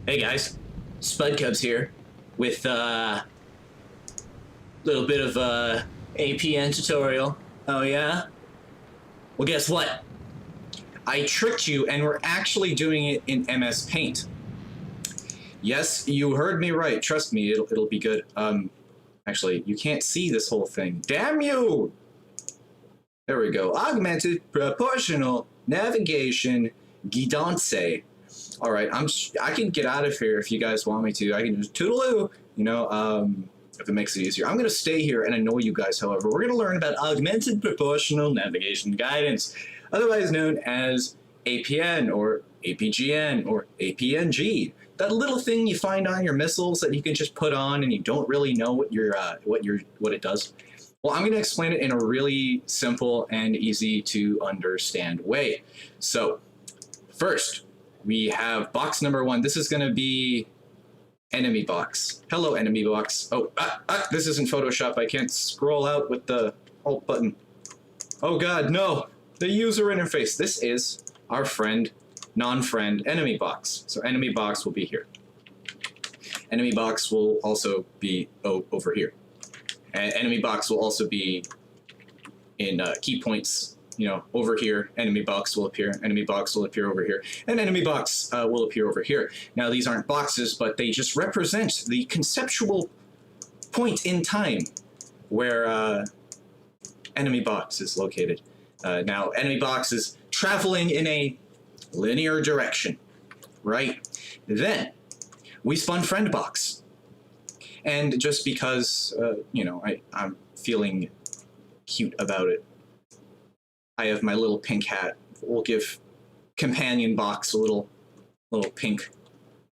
Hey guys, Spud Cubs here with a little bit of APN tutorial. Oh yeah? Well, guess what? I tricked you and we're actually doing it in MS Paint. Yes, you heard me right. Trust me, it'll be good. Actually, you can't see this whole thing. Damn you! There we go. Augmented Proportional Navigation Guidance. All right, I can get out of here if you guys want me to. I can just toodaloo, if it makes it easier. I'm gonna stay here and annoy you guys, however. We're gonna learn about Augmented Proportional Navigation Guidance, otherwise known as APN or APGN or APNG. That little thing you find on your missiles that you can just put on and you don't really know what it does. Well, I'm gonna explain it in a really simple and easy to understand way. So, first, we have box number 1. This is going to be enemy box. Hello, enemy box. Oh, this isn't Photoshop. I can't scroll out with the Alt button. Oh God, no. The user interface. This is our friend, non-friend enemy box. So enemy box will be here. Enemy box will also be over here. And enemy box will also be in key points. Over here, enemy box will appear, enemy box will appear over here, and enemy box will appear over here. Now, these aren't boxes, but they just represent the conceptual point in time where enemy box is located. Now, enemy box is traveling in a linear direction, right? Then, we spun friend box. And just because, I'm feeling cute about it, I have my little pink hat. We'll give companion box a little pink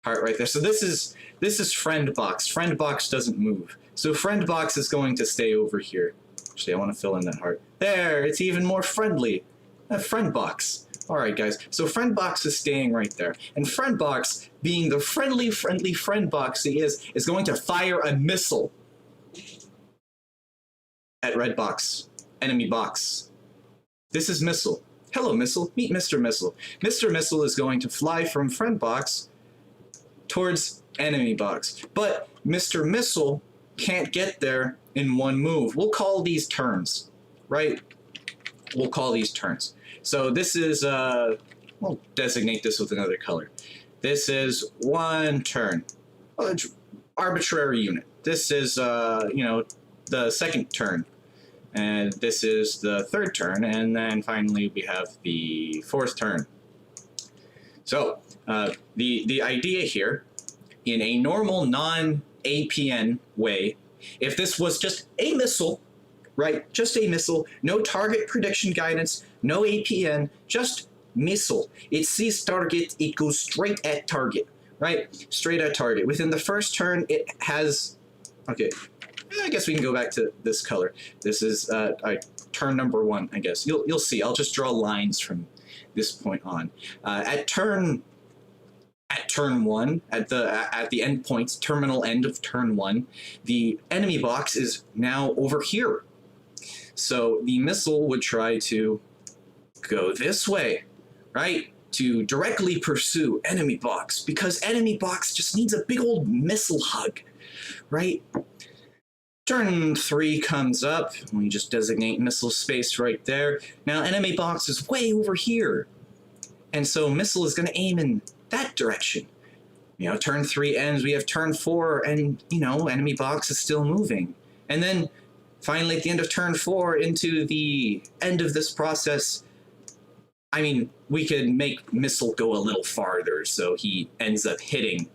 heart right there. So this is friend box. Friend box doesn't move. So friend box is going to stay over here. Actually, I want to fill in that heart. There, it's even more friendly. Friend box. All right, guys. So friend box is staying right there. And friend box, being the friendly friend box he is going to fire a missile at red box, enemy box. This is Missile. Hello, Missile. Meet Mr. Missile. Mr. Missile is going to fly from friend box towards enemy box. But Mr. Missile can't get there in one move. We'll call these turns, right? We'll call these turns. So this is, we'll designate this with another color. This is one turn. Arbitrary unit. This is, the second turn. And this is the third turn, and then finally we have the fourth turn. So the idea here, in a normal non-APN way, if this was just a missile, right, just a missile, no target prediction guidance, no APN, just missile. It sees target, it goes straight at target, right, straight at target. Within the first turn, it has, okay, I guess we can go back to this color. This is turn number 1, I guess. You'll see. I'll just draw lines from this point on. At turn 1, at the end points, terminal end of turn 1, the enemy box is now over here. So the missile would try to go this way, right? To directly pursue enemy box, because enemy box just needs a big old missile hug, right? Turn 3 comes up. We just designate missile space right there. Now enemy box is way over here. And so missile is going to aim in that direction. Turn 3 ends. We have turn 4 and, enemy box is still moving. And then finally at the end of turn 4 into the end of this process, we could make missile go a little farther so he ends up hitting.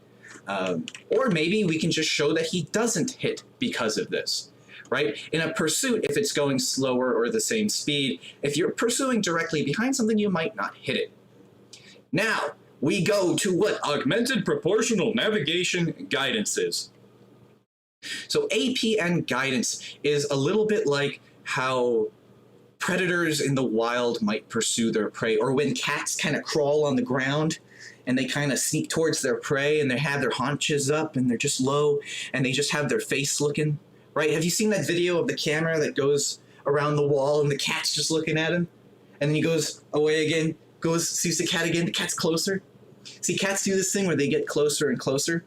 Or maybe we can just show that he doesn't hit because of this, right? In a pursuit, if it's going slower or the same speed, if you're pursuing directly behind something, you might not hit it. Now, we go to what Augmented Proportional Navigation Guidance is. So APN Guidance is a little bit like how predators in the wild might pursue their prey, or when cats kind of crawl on the ground and they kind of sneak towards their prey and they have their haunches up and they're just low and they just have their face looking, right? Have you seen that video of the camera that goes around the wall and the cat's just looking at him? And then he goes away again, sees the cat again, the cat's closer. See, cats do this thing where they get closer and closer.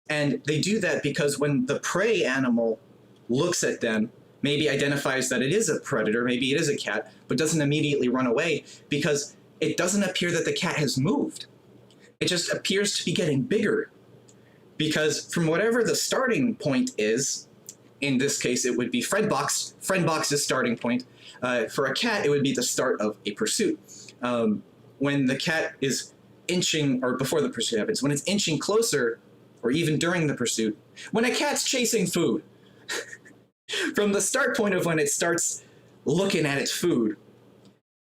And they do that because when the prey animal looks at them, maybe identifies that it is a predator, maybe it is a cat, but doesn't immediately run away because it doesn't appear that the cat has moved. It just appears to be getting bigger. Because from whatever the starting point is, in this case it would be Friendbox's starting point. For a cat, it would be the start of a pursuit. When the cat is inching, or before the pursuit happens, when it's inching closer, or even during the pursuit, when a cat's chasing food, from the start point of when it starts looking at its food,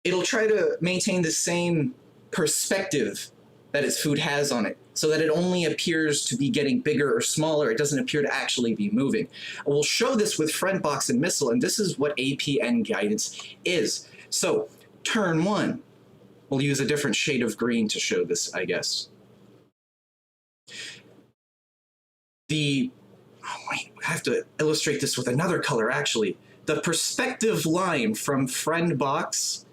it'll try to maintain the same perspective that its food has on it, so that it only appears to be getting bigger or smaller. It doesn't appear to actually be moving. We'll show this with Friendbox and Missile, and this is what APN Guidance is. So, turn 1. We'll use a different shade of green to show this, I guess. I have to illustrate this with another color, actually. The perspective line from Friendbox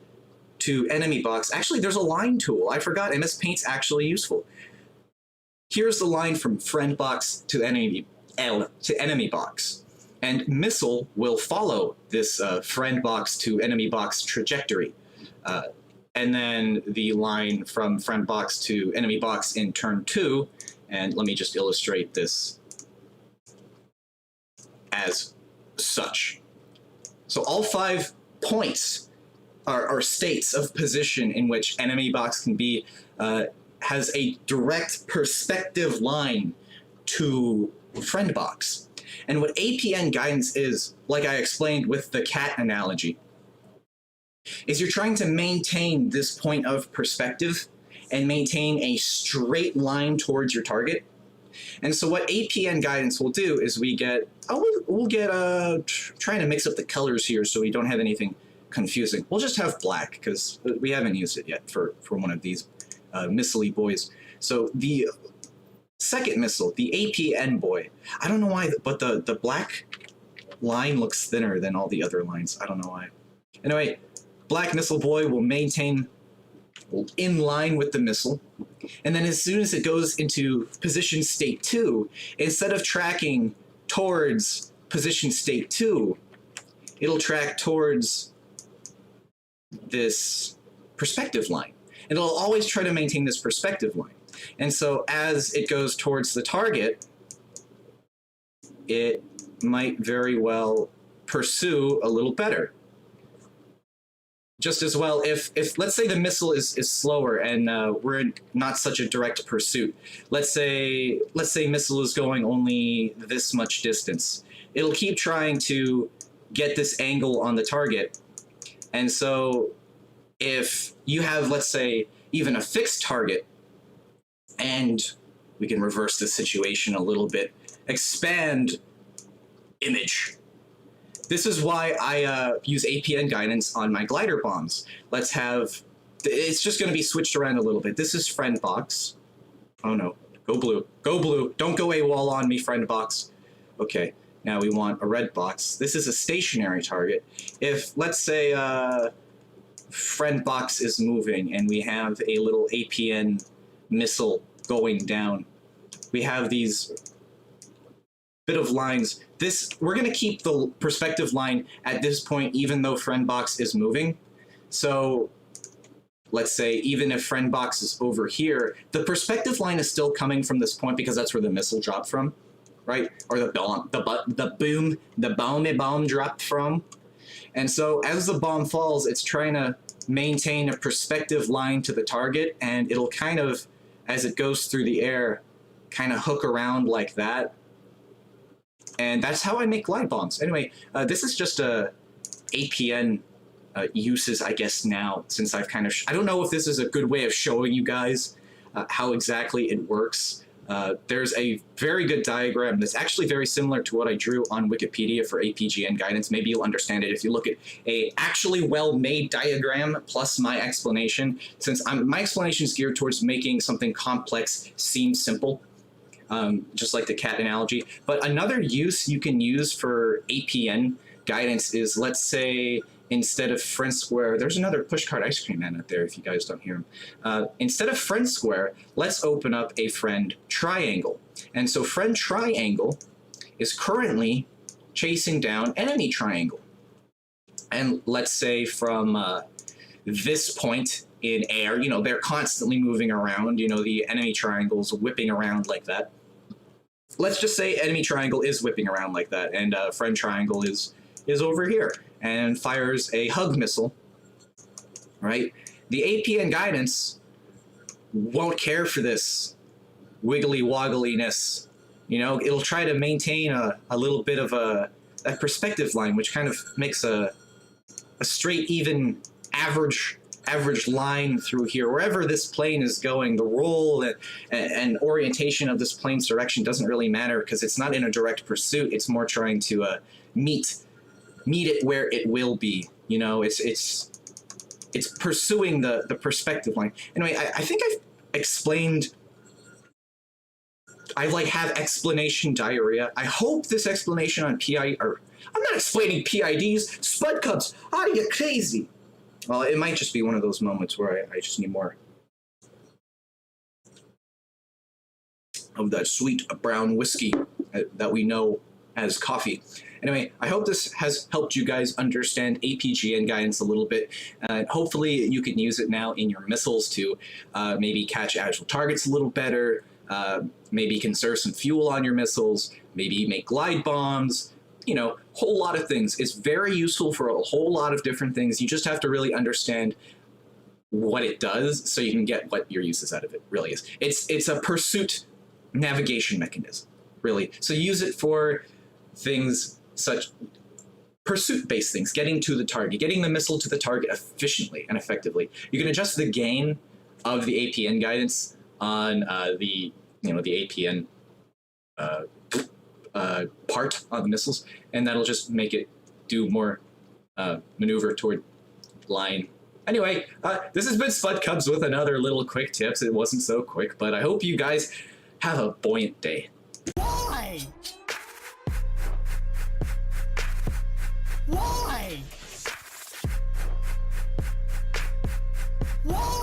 to enemy box. Actually, there's a line tool. I forgot. MS Paint's actually useful. Here's the line from Friendbox to enemy box. And Missile will follow this Friendbox to enemy box trajectory. And then the line from Friendbox to enemy box in turn 2. And let me just illustrate this as such. So all 5 points are states of position in which enemy box can be, has a direct perspective line to Friendbox. And what APN Guidance is, like I explained with the cat analogy, is you're trying to maintain this point of perspective and maintain a straight line towards your target. And so what APN Guidance will do is we'll get trying to mix up the colors here so we don't have anything confusing. We'll just have black because we haven't used it yet for one of these missile-y boys. So the second missile, the APN boy, I don't know why, but the black line looks thinner than all the other lines. I don't know why. Anyway, black missile boy will maintain in line with the missile. And then as soon as it goes into position state 2, instead of tracking towards position state 2, it'll track towards this perspective line. And it'll always try to maintain this perspective line. And so as it goes towards the target, it might very well pursue a little better. Just as well, if let's say the missile is slower and we're in not such a direct pursuit. Let's say missile is going only this much distance. It'll keep trying to get this angle on the target. And so if you have, let's say, even a fixed target, and we can reverse the situation a little bit, expand image. This is why I use APN Guidance on my glider bombs. Let's have, it's just going to be switched around a little bit. This is Friendbox. Oh no, go blue. Go blue. Don't go AWOL on me, Friendbox. Okay, now we want a red box. This is a stationary target. If, let's say, Friendbox is moving and we have a little APN missile going down, we have these bit of lines. We're going to keep the perspective line at this point even though Friendbox is moving. So let's say even if Friendbox is over here, the perspective line is still coming from this point because that's where the missile dropped from, right? Or the bomb dropped from. And so as the bomb falls, it's trying to maintain a perspective line to the target, and it'll kind of, as it goes through the air, kind of hook around like that. And that's how I make glide bombs. Anyway, this is just a APN uses, I guess, now, since I've kind of, I don't know if this is a good way of showing you guys how exactly it works. There's a very good diagram that's actually very similar to what I drew on Wikipedia for APGN Guidance. Maybe you'll understand it if you look at a actually well-made diagram plus my explanation, since my explanation is geared towards making something complex seem simple. Just like the cat analogy. But another use you can use for APN Guidance is, let's say instead of friend square, there's another pushcart ice cream man out there if you guys don't hear him. Instead of friend square, let's open up a friend triangle. And so friend triangle is currently chasing down enemy triangle. And let's say from this point in air, you know, they're constantly moving around, you know, the enemy triangle's whipping around like that. Let's just say enemy triangle is whipping around like that, and friend triangle is over here and fires a hug missile, right? The APN guidance won't care for this wiggly woggliness. You know, it'll try to maintain a little bit of a perspective line, which kind of makes a straight, even, average line through here. Wherever this plane is going, the roll and orientation of this plane's direction doesn't really matter because it's not in a direct pursuit. It's more trying to meet it where it will be. You know, it's pursuing the perspective line. Anyway, I think I've explained. I like have explanation diarrhea. I hope this explanation on PI, or I'm not explaining PIDs, Spud Cubs. Are you crazy? Well, it might just be one of those moments where I just need more of that sweet brown whiskey that we know as coffee. Anyway, I hope this has helped you guys understand APG and guidance a little bit. Hopefully you can use it now in your missiles to maybe catch agile targets a little better, maybe conserve some fuel on your missiles, maybe make glide bombs, you know, whole lot of things. It's very useful for a whole lot of different things. You just have to really understand what it does so you can get what your uses out of it really is. It's a pursuit navigation mechanism, really. So use it for things such pursuit-based things, getting to the target, getting the missile to the target efficiently and effectively. You can adjust the gain of the APN guidance on the APN part on the missiles, and that'll just make it do more maneuver toward line. Anyway, this has been Spud Cubs with another little quick tips. It wasn't so quick, but I hope you guys have a buoyant day. Why? Why? Why?